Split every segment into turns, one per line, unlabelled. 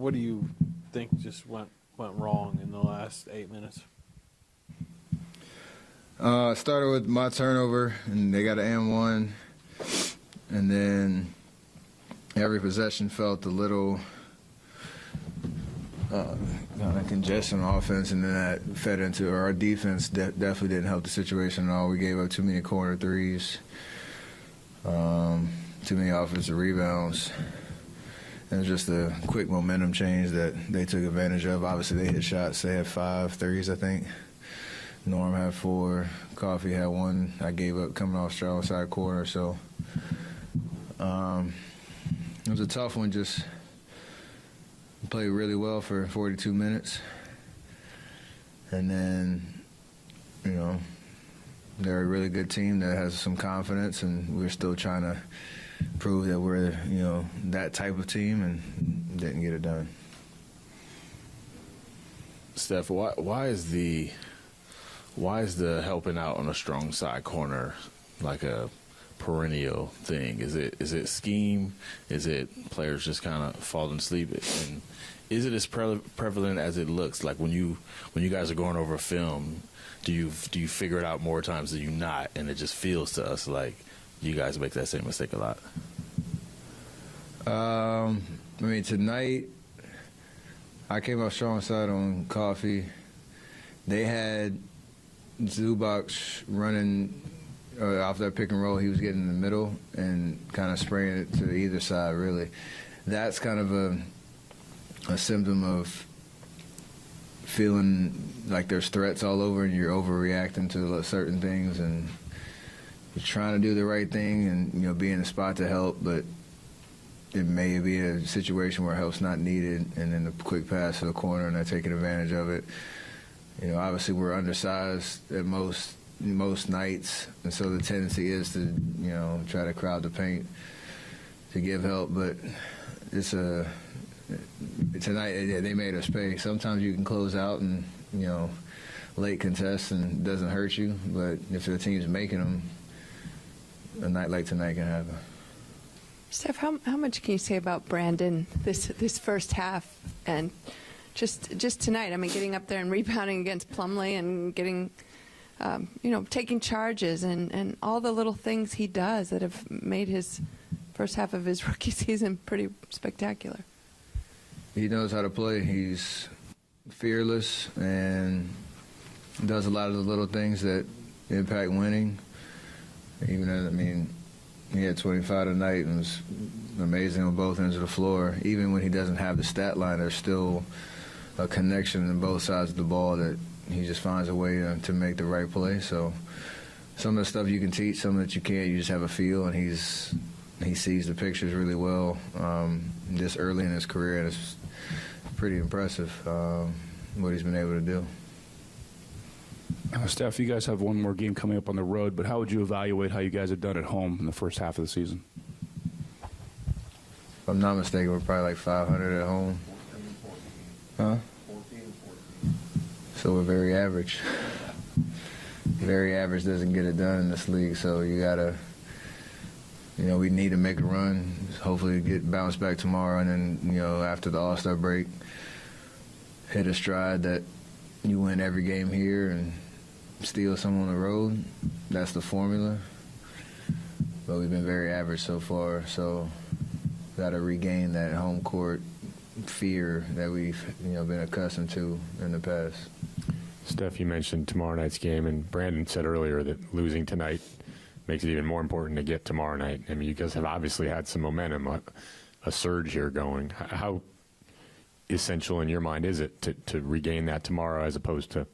what do you think just went wrong in the last 8 minutes?
Started with my turnover, and they got an and one, and then every possession felt a little kind of congestion on offense, and then that fed into our defense. Definitely didn't help the situation at all. We gave up too many corner threes, too many offensive rebounds. It was just a quick momentum change that they took advantage of. Obviously, they hit shots. They had 5 threes, I think. Norm had 4. Coffee had 1. I gave up coming off strong side corner. So it was a tough one. Just played really well for 42 minutes. And then, you know, they're a really good team that has some confidence, and we're still trying to prove that we're, you know, that type of team, and didn't get it done.
Steph, why is the helping out on a strong side corner like a perennial thing? Is it scheme? Is it players just kind of falling asleep? And is it as prevalent as it looks? Like when you guys are going over a film, do you figure it out more times than you not? And it just feels to us like you guys make that same mistake a lot.
I mean, tonight I came off strong side on Coffee. They had Zubac running off that pick and roll. He was getting in the middle and kind of spraying it to either side, really. That's kind of a symptom of feeling like there's threats all over and you're overreacting to certain things, and you're trying to do the right thing and, you know, be in a spot to help, but it may be a situation where help's not needed, and then the quick pass to the corner and they're taking advantage of it. You know, obviously we're undersized at most nights, and so the tendency is to, you know, try to crowd the paint to give help, but tonight they made us pay. Sometimes you can close out and, you know, late contest and it doesn't hurt you, but if the team's making them, a night like tonight can happen.
Steph, how much can you say about Brandon this first half and just tonight? I mean, getting up there and rebounding against Plumlee and getting, you know, taking charges and all the little things he does that have made his first half of his rookie season pretty spectacular.
He knows how to play. He's fearless and does a lot of the little things that impact winning. Even, I mean, he had 25 tonight and was amazing on both ends of the floor. Even when he doesn't have the stat line, there's still a connection on both sides of the ball that he just finds a way to make the right play. So some of the stuff you can teach, some that you can't. You just have a feel, and he sees the pictures really well this early in his career, and it's pretty impressive what he's been able to do.
Steph, you guys have one more game coming up on the road, but how would you evaluate how you guys have done at home in the first half of the season?
If I'm not mistaken, we're probably like 500 at home. 14 and 14. So we're very average. Very average doesn't get it done in this league, so you gotta, you know, we need to make a run, hopefully get bounced back tomorrow, and then, you know, after the All-Star break, hit a stride that you win every game here and steal some on the road. That's the formula. But we've been very average so far, so got to regain that home court fear that we've, you know, been accustomed to in the past.
Steph, you mentioned tomorrow night's game, and Brandon said earlier that losing tonight makes it even more important to get tomorrow night. I mean, you guys have obviously had some momentum, a surge here going. How essential in your mind is it to regain that tomorrow as opposed to,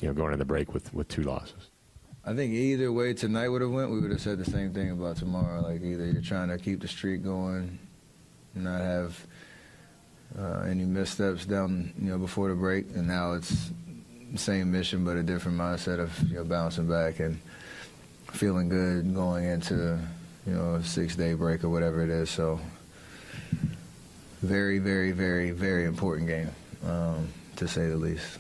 you know, going to the break with 2 losses?
I think either way tonight would have went, we would have said the same thing about tomorrow. Like, either you're trying to keep the streak going, not have any missteps down, you know, before the break, and now it's the same mission but a different mindset of, you know, bouncing back and feeling good going into, you know, a 6-day break or whatever it is. So very, very, very, very important game, to say the least.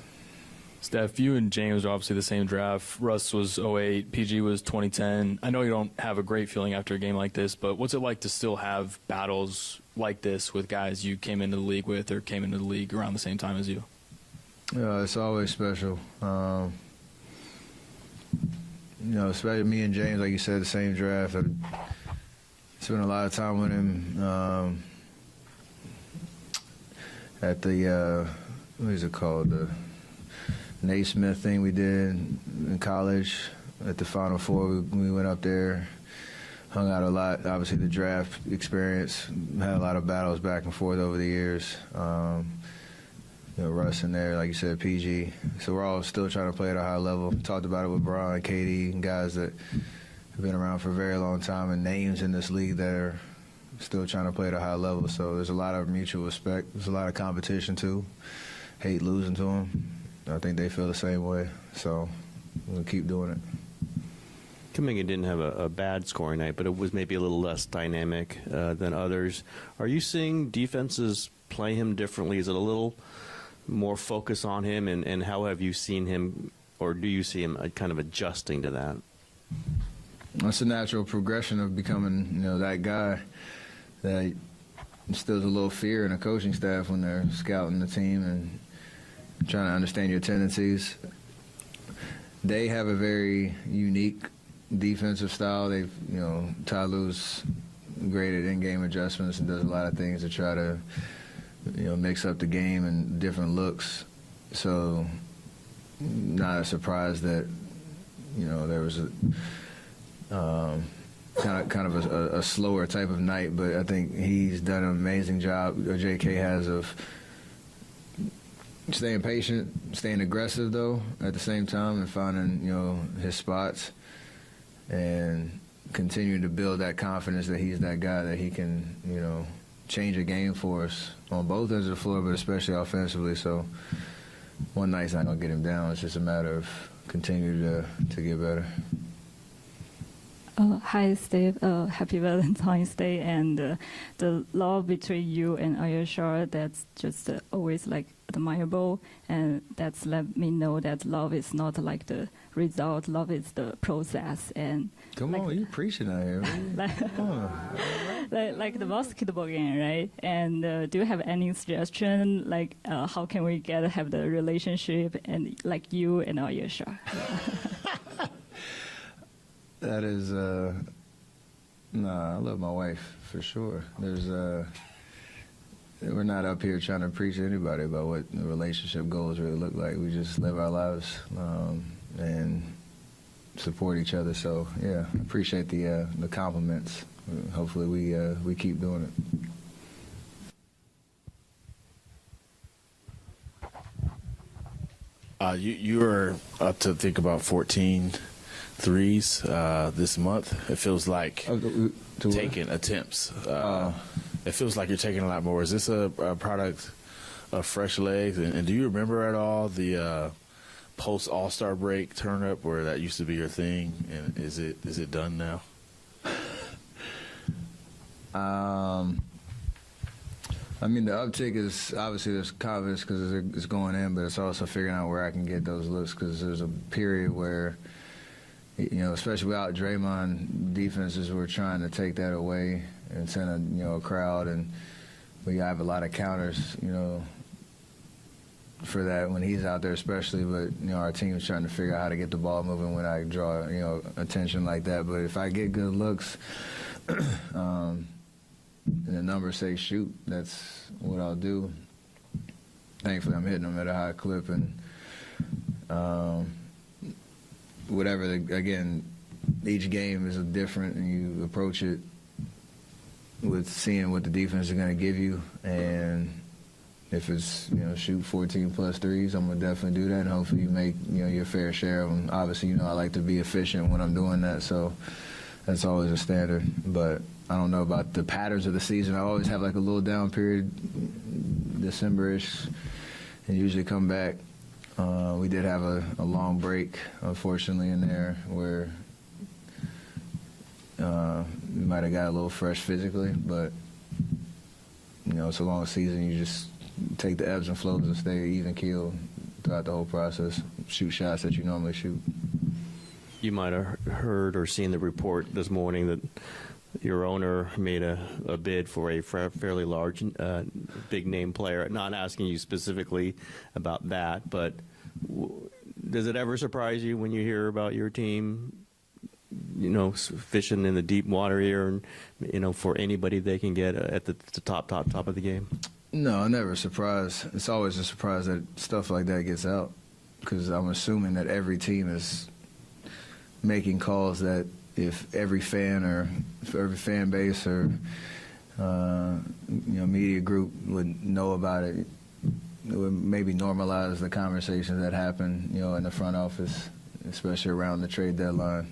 Steph, you and James are obviously the same draft. Russ was '08, PG was 2010. I know you don't have a great feeling after a game like this, but what's it like to still have battles like this with guys you came into the league with or came into the league around the same time as you?
It's always special. Especially me and James, like you said, the same draft. I spent a lot of time with him at the, what is it called, the Naismith thing we did in college at the Final Four. We went up there, hung out a lot. Obviously, the draft experience, had a lot of battles back and forth over the years. Russ in there, like you said, PG. So we're all still trying to play at a high level. Talked about it with Brian, KD, and guys that have been around for a very long time and names in this league that are still trying to play at a high level. So there's a lot of mutual respect. There's a lot of competition, too. Hate losing to them. I think they feel the same way. So we'll keep doing it.
Kuminga didn't have a bad scoring night, but it was maybe a little less dynamic than others. Are you seeing defenses play him differently? Is it a little more focus on him, and how have you seen him, or do you see him kind of adjusting to that?
It's a natural progression of becoming, that guy that instills a little fear in a coaching staff when they're scouting the team and trying to understand your tendencies. They have a very unique defensive style. They've, Ty Lue's great at in-game adjustments and does a lot of things to try to mix up the game and different looks. So not a surprise that, there was a kind of a slower type of night, but I think he's done an amazing job, JK has, of staying patient, staying aggressive, though, at the same time, and finding, his spots and continuing to build that confidence that he's that guy that he can, change a game for us on both ends of the floor, but especially offensively. So one night's not going to get him down. It's just a matter of continuing to get better.
Hi, Steve. Happy Valentine's Day. And the love between you and Ayesha, that's just always admirable. And that's let me know that love is not like the result. Love is the process. And
come on, you preaching out here.
like the basketball game, right? And do you have any suggestion? How can we have the relationship and like you and Ayesha?
That is, I love my wife for sure. We're not up here trying to preach to anybody about what the relationship goals really look like. We just live our lives and support each other. So yeah, I appreciate the compliments. Hopefully we keep doing
it. You are up to think about 14 threes this month. It feels like taking attempts. It feels like you're taking a lot more. Is this a product of fresh legs? And do you remember at all the post All-Star break turn up where that used to be your thing? And is it done now?
I mean, the uptick is obviously there's confidence because it's going in, but it's also figuring out where I can get those looks because there's a period where, especially without Draymond, defenses were trying to take that away and send a crowd, and we have a lot of counters, for that when he's out there especially. But our team's trying to figure out how to get the ball moving when I draw attention like that. But if I get good looks, and the numbers say shoot, that's what I'll do. Thankfully, I'm hitting them at a high clip, and whatever. Again, each game is different, and you approach it with seeing what the defense is going to give you. And if it's shoot 14 plus threes, I'm gonna definitely do that, and hopefully you make your fair share of them. Obviously, I like to be efficient when I'm doing that, so that's always a standard. But I don't know about the patterns of the season. I always have like a little down period, December-ish, and usually come back. We did have a long break, unfortunately, in there where we might have got a little fresh physically, but it's a long season. You just take the ebbs and flows and stay even keel throughout the whole process. shoot shots that you normally shoot.
You might have heard or seen the report this morning that your owner made a bid for a fairly large, big name player. Not asking you specifically about that, but does it ever surprise you when you hear about your team, fishing in the deep water here, and for anybody they can get at the top of the game?
No, never surprised. It's always a surprise that stuff like that gets out, because I'm assuming that every team is making calls that if every fan base or media group would know about it, it would maybe normalize the conversations that happen, in the front office, especially around the trade deadline,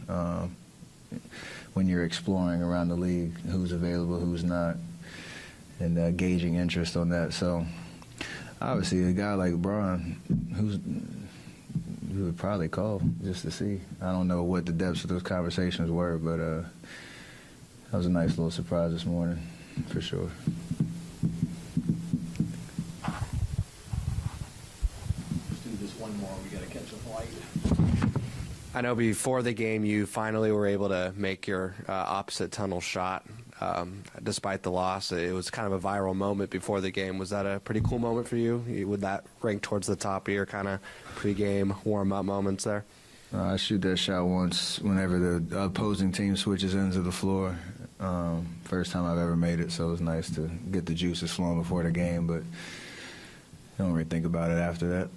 when you're exploring around the league who's available, who's not, and gauging interest on that. So obviously a guy like Bron, you would probably call just to see. I don't know what the depths of those conversations were, but that was a nice little surprise this morning, for sure.
Let's do this one more. We got to catch a flight. I know before the game you finally were able to make your opposite tunnel shot. Despite the loss, it was kind of a viral moment before the game. Was that a pretty cool moment for you? Would that rank towards the top of your kind of pregame warm-up moments there?
I shoot that shot once whenever the opposing team switches ends of the floor. First time I've ever made it, so it was nice to get the juices flowing before the game, but I don't really think about it after that.